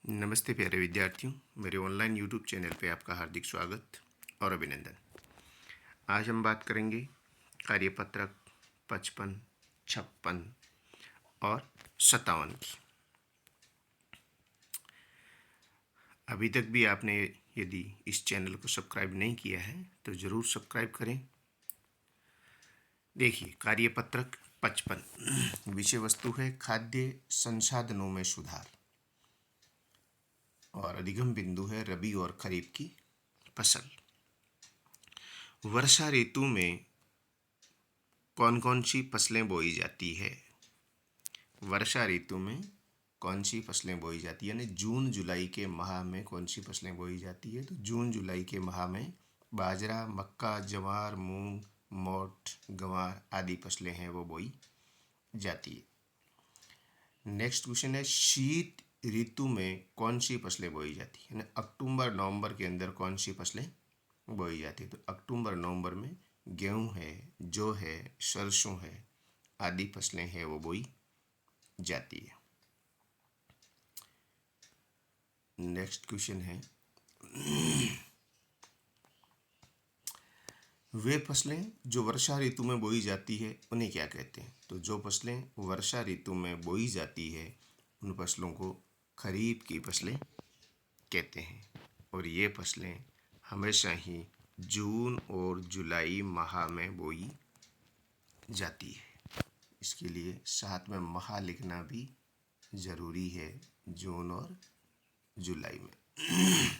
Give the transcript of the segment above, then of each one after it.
नमस्ते प्यारे विद्यार्थियों, मेरे ऑनलाइन यूट्यूब चैनल पे आपका हार्दिक स्वागत और अभिनंदन। आज हम बात करेंगे कार्यपत्रक 55, 56 और 57 की। अभी तक भी आपने यदि इस चैनल को सब्सक्राइब नहीं किया है तो ज़रूर सब्सक्राइब करें। देखिए, कार्यपत्रक 55 विषय वस्तु है खाद्य संसाधनों में सुधार और अधिगम बिंदु है रबी और खरीफ की फसल। वर्षा ऋतु में कौन कौन सी फसलें बोई जाती है? वर्षा ऋतु में कौन सी फसलें बोई जाती है, यानी जून जुलाई के माह में कौन सी फसलें बोई जाती है? तो जून जुलाई के माह में बाजरा, मक्का, ज्वार, मूंग, मोठ, गंवार आदि फसलें हैं वो बोई जाती है। नेक्स्ट क्वेश्चन है शीत ऋतु में कौन सी फसलें बोई जाती है? यानी अक्टूबर नवंबर के अंदर कौन सी फसलें बोई जाती है? तो अक्टूबर नवंबर में गेहूं है, जौ है, सरसों है आदि फसलें हैं वो बोई जाती है। नेक्स्ट क्वेश्चन है वे फसलें जो वर्षा ऋतु में बोई जाती है उन्हें क्या कहते हैं? तो जो फसलें वर्षा ऋतु में बोई जाती है उन फसलों को खरीफ की फसलें कहते हैं और ये फसलें हमेशा ही जून और जुलाई माह में बोई जाती है। इसके लिए साथ में माह लिखना भी ज़रूरी है, जून और जुलाई में।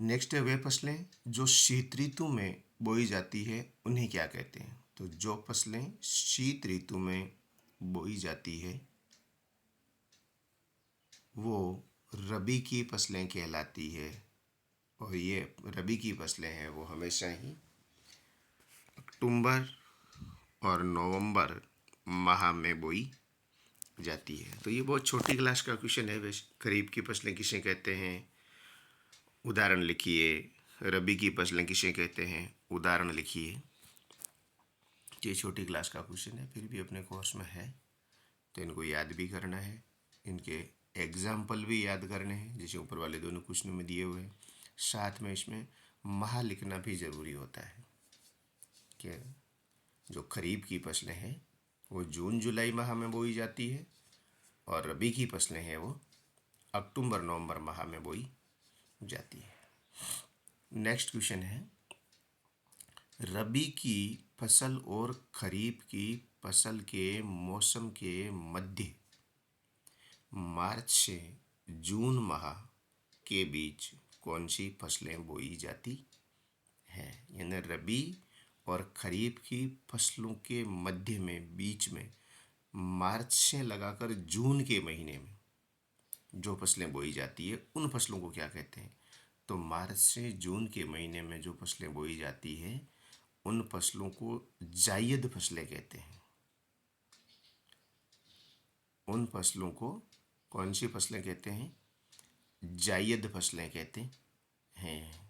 नेक्स्ट है वे फसलें जो शीत ऋतु में बोई जाती है उन्हें क्या कहते हैं? तो जो फसलें शीत ऋतु में बोई जाती है वो रबी की फसलें कहलाती है और ये रबी की फसलें हैं वो हमेशा ही अक्टूबर और नवंबर माह में बोई जाती है। तो ये बहुत छोटी क्लास का क्वेश्चन है। वैसे खरीफ की फसलें किसे कहते हैं, उदाहरण लिखिए। रबी की फसलें किसे कहते हैं, उदाहरण लिखिए। ये छोटी क्लास का क्वेश्चन है, फिर भी अपने कोर्स में है तो इनको याद भी करना है, इनके एग्जाम्पल भी याद करने हैं जैसे ऊपर वाले दोनों क्वेश्चनों में दिए हुए हैं। साथ में इसमें माह लिखना भी ज़रूरी होता है कि जो खरीफ की फसलें हैं वो जून जुलाई माह में बोई जाती है और रबी की फसलें हैं वो अक्टूबर नवंबर माह में बोई जाती है। नेक्स्ट क्वेश्चन है रबी की फसल और खरीफ की फसल के मौसम के मध्य मार्च से जून माह के बीच कौन सी फसलें बोई जाती हैं? यानी रबी और खरीफ की फसलों के मध्य में, बीच में, मार्च से लगाकर जून के महीने में जो फसलें बोई जाती है उन फसलों को क्या कहते हैं? तो मार्च से जून के महीने में जो फसलें बोई जाती है उन फसलों को जायद फसलें कहते हैं। उन फसलों को कौन सी फसलें कहते हैं? जायद फसलें कहते हैं।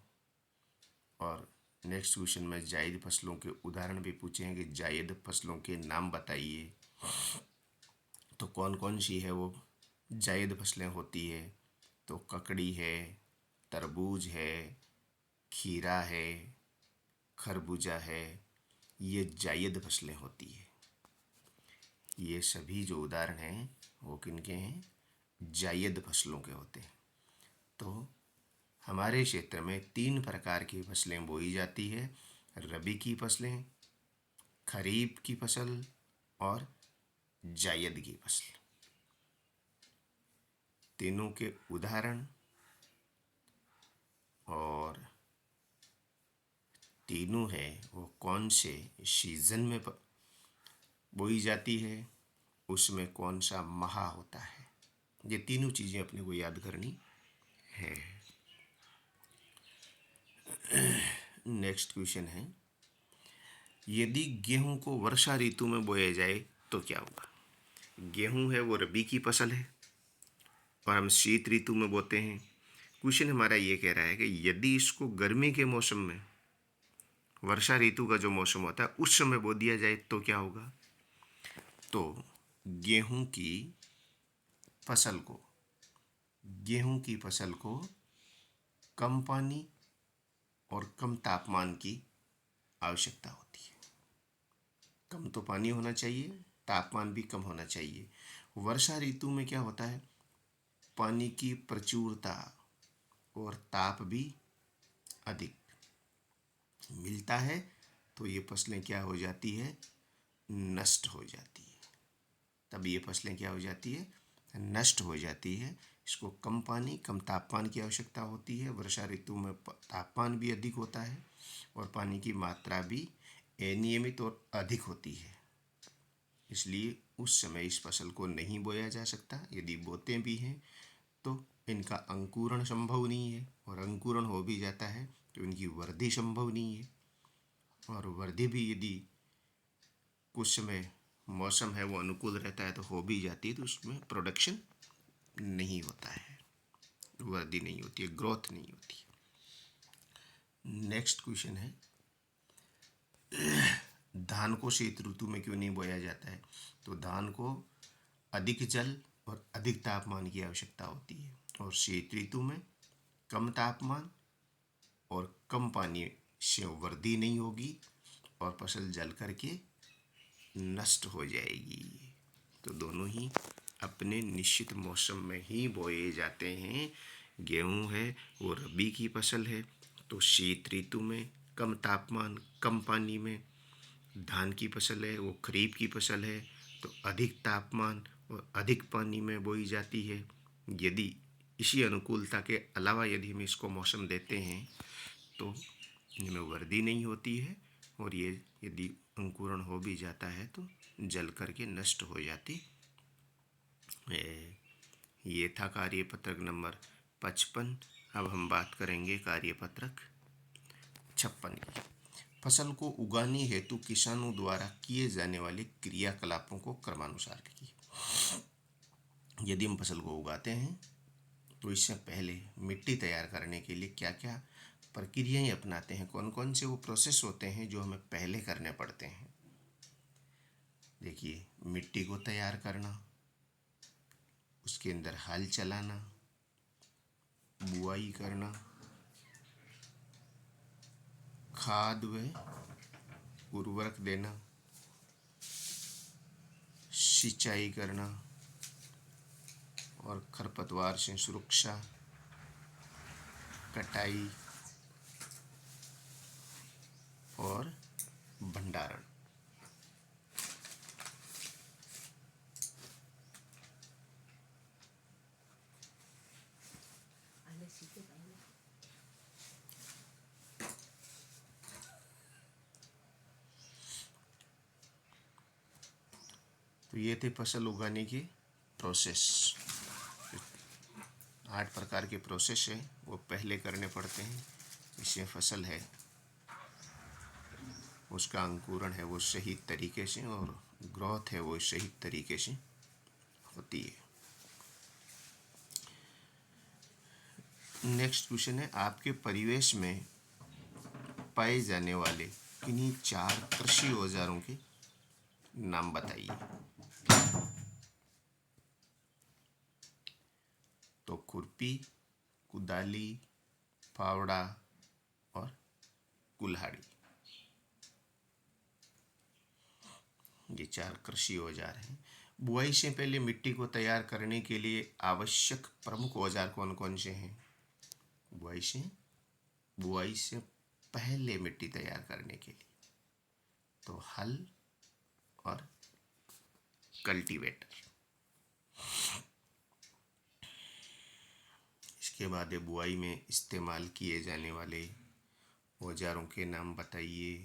और नेक्स्ट क्वेश्चन में जायद फसलों के उदाहरण भी पूछे हैं कि जायद फसलों के नाम बताइए। तो कौन कौन सी है वो जायद फसलें होती है? तो ककड़ी है, तरबूज है, खीरा है, खरबूजा है, ये जायद फसलें होती है। ये सभी जो उदाहरण हैं वो किनके हैं? जायद फसलों के होते हैं। तो हमारे क्षेत्र में 3 प्रकार की फसलें बोई जाती है, रबी की फसलें, खरीफ की फसल और जायद की फसल। तीनों के उदाहरण और तीनों है वो कौन से सीजन में बोई जाती है, उसमें कौन सा माह होता है, ये तीनों चीज़ें अपने को याद करनी है। नेक्स्ट क्वेश्चन है यदि गेहूं को वर्षा ऋतु में बोया जाए तो क्या होगा? गेहूं है वो रबी की फसल है और हम शीत ऋतु में बोते हैं। क्वेश्चन हमारा ये कह रहा है कि यदि इसको गर्मी के मौसम में, वर्षा ऋतु का जो मौसम होता है उस समय बो दिया जाए तो क्या होगा? तो गेहूं की फसल को, गेहूं की फसल को कम पानी और कम तापमान की आवश्यकता होती है। कम तो पानी होना चाहिए, तापमान भी कम होना चाहिए। वर्षा ऋतु में क्या होता है, पानी की प्रचुरता और ताप भी अधिक मिलता है, तो ये फसलें क्या हो जाती है, नष्ट हो जाती है। तब ये फसलें क्या हो जाती है, नष्ट हो जाती है। इसको कम पानी कम तापमान की आवश्यकता होती है। वर्षा ऋतु में तापमान भी अधिक होता है और पानी की मात्रा भी अनियमित और अधिक होती है, इसलिए उस समय इस फसल को नहीं बोया जा सकता। यदि बोते भी हैं तो इनका अंकुरण संभव नहीं है, और अंकुरण हो भी जाता है तो इनकी वृद्धि संभव नहीं है, और वृद्धि भी यदि कुछ समय मौसम है वो अनुकूल रहता है तो हो भी जाती है, तो उसमें प्रोडक्शन नहीं होता है, वृद्धि नहीं होती है, ग्रोथ नहीं होती है। नेक्स्ट क्वेश्चन है, धान को शीत ऋतु में क्यों नहीं बोया जाता है? तो धान को अधिक जल और अधिक तापमान की आवश्यकता होती है, और शीत ऋतु में कम तापमान और कम पानी से वृद्धि नहीं होगी और फसल जल करके नष्ट हो जाएगी। तो दोनों ही अपने निश्चित मौसम में ही बोए जाते हैं। गेहूं है वो रबी की फसल है, तो शीत ऋतु में कम तापमान कम पानी में। धान की फसल है वो खरीफ की फसल है, तो अधिक तापमान और अधिक पानी में बोई जाती है। यदि इसी अनुकूलता के अलावा यदि हम इसको मौसम देते हैं तो इनमें वृद्धि नहीं होती है, और ये यदि अंकुरण हो भी जाता है तो जल करके नष्ट हो जाती है। ये था कार्यपत्रक नंबर 55। अब हम बात करेंगे कार्यपत्रक 56 की। फसल को उगाने हेतु किसानों द्वारा किए जाने वाले क्रियाकलापों को क्रमानुसार लिखिए। यदि हम फसल को उगाते हैं तो इससे पहले मिट्टी तैयार करने के लिए क्या क्या प्रक्रियाएं अपनाते हैं, कौन कौन से वो प्रोसेस होते हैं जो हमें पहले करने पड़ते हैं। देखिए, मिट्टी को तैयार करना, उसके अंदर हल चलाना, बुआई करना, खाद व उर्वरक देना, सिंचाई करना और खरपतवार से सुरक्षा, कटाई और भंडारण। तो ये थे फसल उगाने की प्रोसेस। 8 प्रकार के प्रोसेस है वो पहले करने पड़ते हैं, इससे फसल है उसका अंकुरण है वो सही तरीके से और ग्रोथ है वो सही तरीके से होती है। नेक्स्ट क्वेश्चन है, आपके परिवेश में पाए जाने वाले किन्हीं 4 कृषि औजारों के नाम बताइए। तो खुरपी, कुदाली, फावड़ा और कुल्हाड़ी, ये 4 कृषि औजार हैं। बुआई से पहले मिट्टी को तैयार करने के लिए आवश्यक प्रमुख औजार कौन कौन से हैं? बुआई से पहले मिट्टी तैयार करने के लिए तो हल और कल्टीवेटर। इसके बाद बुआई में इस्तेमाल किए जाने वाले औजारों के नाम बताइए।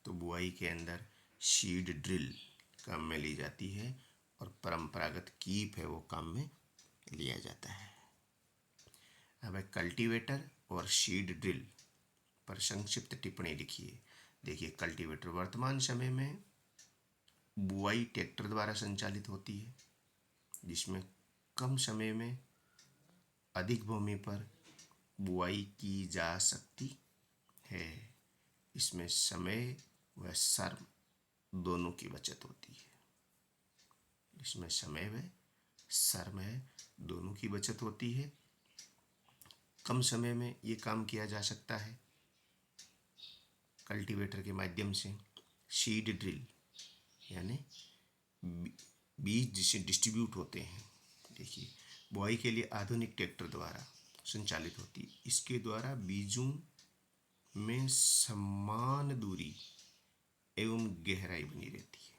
तो बुआई के अंदर सीड ड्रिल काम में ली जाती है और परंपरागत कीप है वो काम में लिया जाता है। अब कल्टीवेटर और सीड ड्रिल पर संक्षिप्त टिप्पणी लिखिए। देखिए, कल्टीवेटर वर्तमान समय में बुआई ट्रैक्टर द्वारा संचालित होती है, जिसमें कम समय में अधिक भूमि पर बुआई की जा सकती है। इसमें समय व श्रम दोनों की बचत होती है। इसमें समय व श्रम है, दोनों की बचत होती है। कम समय में ये काम किया जा सकता है कल्टीवेटर के माध्यम से। सीड ड्रिल यानी बीज जिसे डिस्ट्रीब्यूट होते हैं, देखिए बुआई के लिए आधुनिक ट्रैक्टर द्वारा संचालित होती है। इसके द्वारा बीजों में समान दूरी एवं गहराई बनी रहती है।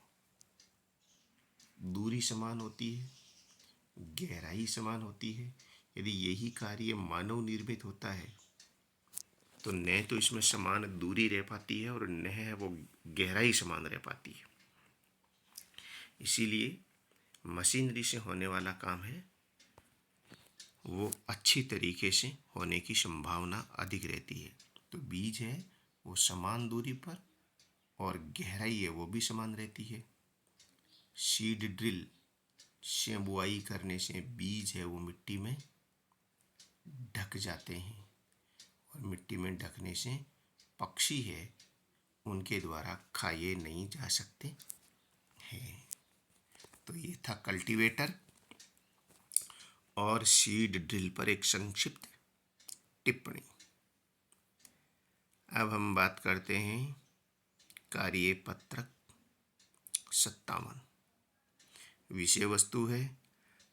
दूरी समान होती है, गहराई समान होती है। यदि यही कार्य मानव निर्मित होता है तो न तो इसमें समान दूरी रह पाती है और न है वो गहराई समान रह पाती है। इसीलिए मशीनरी से होने वाला काम है वो अच्छी तरीके से होने की संभावना अधिक रहती है। तो बीज है वो समान दूरी पर और गहराई है वो भी समान रहती है। सीड ड्रिल से बुआई करने से बीज है वो मिट्टी में ढक जाते हैं और मिट्टी में ढकने से पक्षी है उनके द्वारा खाए नहीं जा सकते हैं। तो ये था कल्टीवेटर और सीड ड्रिल पर एक संक्षिप्त टिप्पणी। अब हम बात करते हैं कार्यपत्रक 57। विषय वस्तु है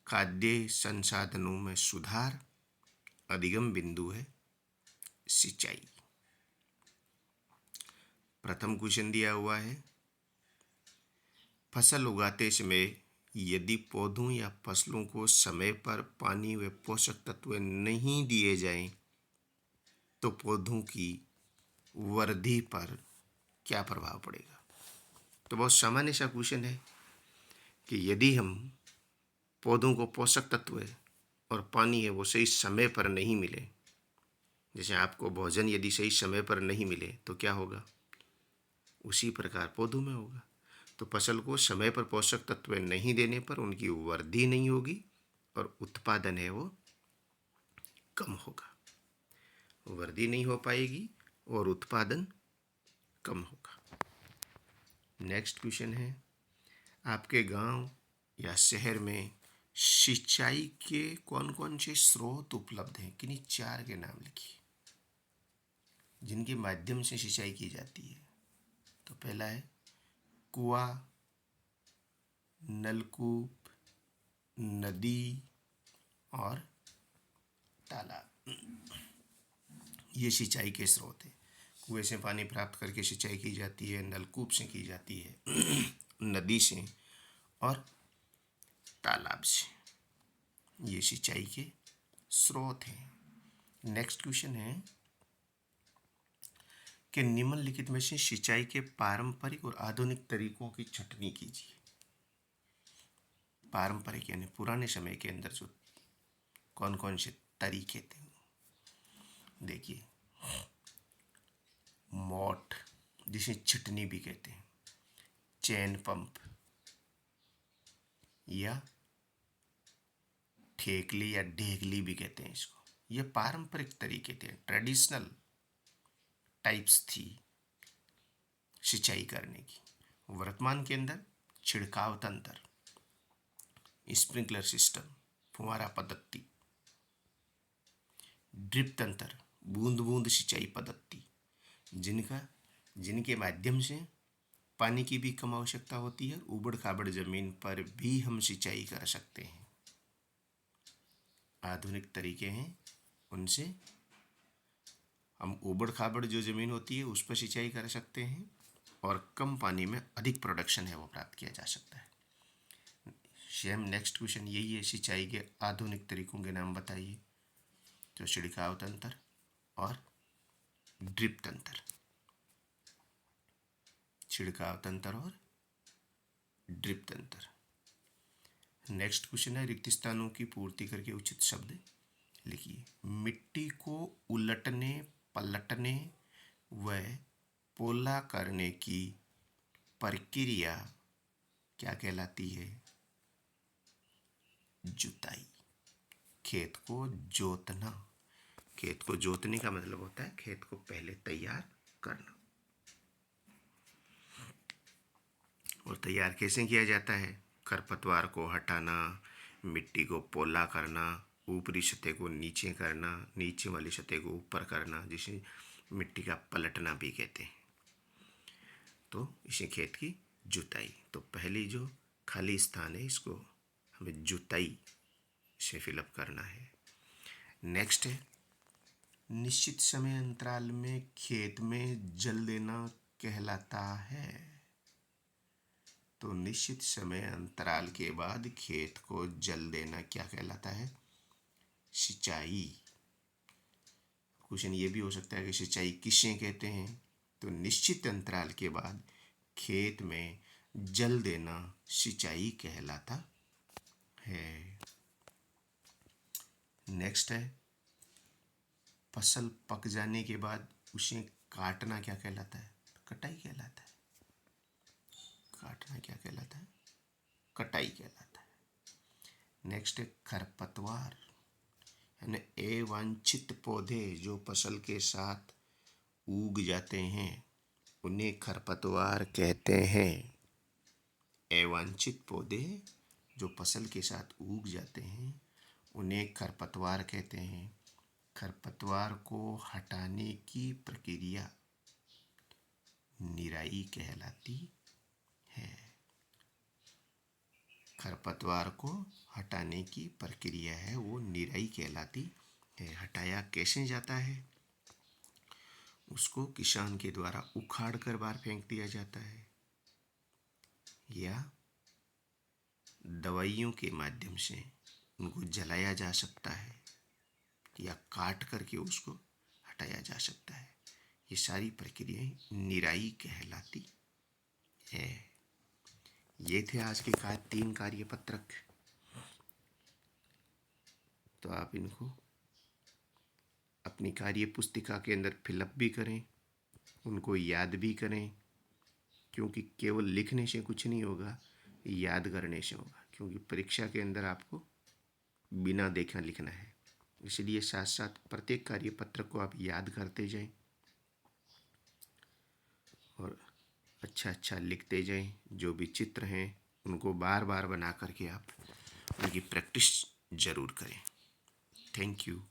खाद्य संसाधनों में सुधार, अधिगम बिंदु है सिंचाई। प्रथम क्वेश्चन दिया हुआ है, फसल उगाते समय यदि पौधों या फसलों को समय पर पानी व पोषक तत्व नहीं दिए जाएं तो पौधों की वृद्धि पर क्या प्रभाव पड़ेगा। तो बहुत सामान्य सा क्वेश्चन है कि यदि हम पौधों को पोषक तत्व और पानी है वो सही समय पर नहीं मिले, जैसे आपको भोजन यदि सही समय पर नहीं मिले तो क्या होगा, उसी प्रकार पौधों में होगा। तो फसल को समय पर पोषक तत्व नहीं देने पर उनकी वृद्धि नहीं होगी और उत्पादन है वो कम होगा। वृद्धि नहीं हो पाएगी और उत्पादन कम होगा। नेक्स्ट क्वेश्चन है, आपके गांव या शहर में सिंचाई के कौन कौन से स्रोत उपलब्ध हैं। किन्हीं 4 के नाम लिखिए जिनके माध्यम से सिंचाई की जाती है। तो पहला है कुआं, नलकूप, नदी और तालाब। ये सिंचाई के स्रोत हैं। कुएं से पानी प्राप्त करके सिंचाई की जाती है, नलकूप से की जाती है, नदी से और तालाब से। ये सिंचाई के स्रोत हैं। नेक्स्ट क्वेश्चन है कि निम्नलिखित में से सिंचाई के पारंपरिक और आधुनिक तरीकों की छंटनी कीजिए। पारंपरिक यानी पुराने समय के अंदर जो कौन कौन से तरीके थे, देखिए मोट जिसे छिटनी भी कहते हैं, चैन पंप या ठेकली या ढेगली भी कहते हैं इसको। ये पारंपरिक तरीके थे, ट्रेडिशनल टाइप्स थी सिंचाई करने की। वर्तमान के अंदर छिड़काव तंत्र, स्प्रिंकलर सिस्टम, फुहारा पद्धति, ड्रिप तंत्र, बूंद बूंद सिंचाई पद्धति, जिनके माध्यम से पानी की भी कम आवश्यकता होती है, उबड़ खाबड़ जमीन पर भी हम सिंचाई कर सकते हैं। आधुनिक तरीके हैं, उनसे हम उबड़ खाबड़ जो ज़मीन होती है उस पर सिंचाई कर सकते हैं और कम पानी में अधिक प्रोडक्शन है वो प्राप्त किया जा सकता है। सेम नेक्स्ट क्वेश्चन यही है, सिंचाई के आधुनिक तरीकों के नाम बताइए। तो छिड़काव तंत्र और ड्रिप तंत्र, छिड़काव तंत्र और ड्रिप तंत्र। नेक्स्ट क्वेश्चन है, रिक्त स्थानों की पूर्ति करके उचित शब्द लिखिए। मिट्टी को उलटने, पलटने व पोला करने की प्रक्रिया क्या कहलाती है? जुताई। खेत को जोतना। खेत को जोतने का मतलब होता है खेत को पहले तैयार करना। और तैयार कैसे किया जाता है? खरपतवार को हटाना, मिट्टी को पोला करना, ऊपरी सतह को नीचे करना, नीचे वाली सतह को ऊपर करना, जिसे मिट्टी का पलटना भी कहते हैं। तो इसे खेत की जुताई। तो पहली जो खाली स्थान है इसको हमें जुताई से फिलअप करना है। नेक्स्ट है निश्चित समय अंतराल में खेत में जल देना कहलाता है। तो निश्चित समय अंतराल के बाद खेत को जल देना क्या कहलाता है? सिंचाई। क्वेश्चन ये भी हो सकता है कि सिंचाई किसे कहते हैं? तो निश्चित अंतराल के बाद खेत में जल देना सिंचाई कहलाता है। नेक्स्ट है फसल पक जाने के बाद उसे काटना क्या कहलाता है? कटाई कहलाता है। काटना क्या कहलाता है? कटाई कहलाता है। नेक्स्ट है खरपतवार, यानी अवांछित पौधे जो फसल के साथ उग जाते हैं उन्हें खरपतवार कहते हैं। अवांछित पौधे जो फसल के साथ उग जाते हैं उन्हें खरपतवार कहते हैं। खरपतवार को हटाने की प्रक्रिया निराई कहलाती है। खरपतवार को हटाने की प्रक्रिया है वो निराई कहलाती है। हटाया कैसे जाता है? उसको किसान के द्वारा उखाड़ कर बाहर फेंक दिया जाता है, या दवाइयों के माध्यम से उनको जलाया जा सकता है, या काट करके उसको हटाया जा सकता है। ये सारी प्रक्रियाएं निराई कहलाती है। ये थे आज के 3 कार्यपत्रक। तो आप इनको अपनी कार्य पुस्तिका के अंदर फिलअप भी करें, उनको याद भी करें, क्योंकि केवल लिखने से कुछ नहीं होगा, याद करने से होगा। क्योंकि परीक्षा के अंदर आपको बिना देखा लिखना है, इसलिए साथ साथ प्रत्येक कार्यपत्र को आप याद करते जाएं और अच्छा लिखते जाएं। जो भी चित्र हैं उनको बार बार बना करके आप उनकी प्रैक्टिस ज़रूर करें। Thank you.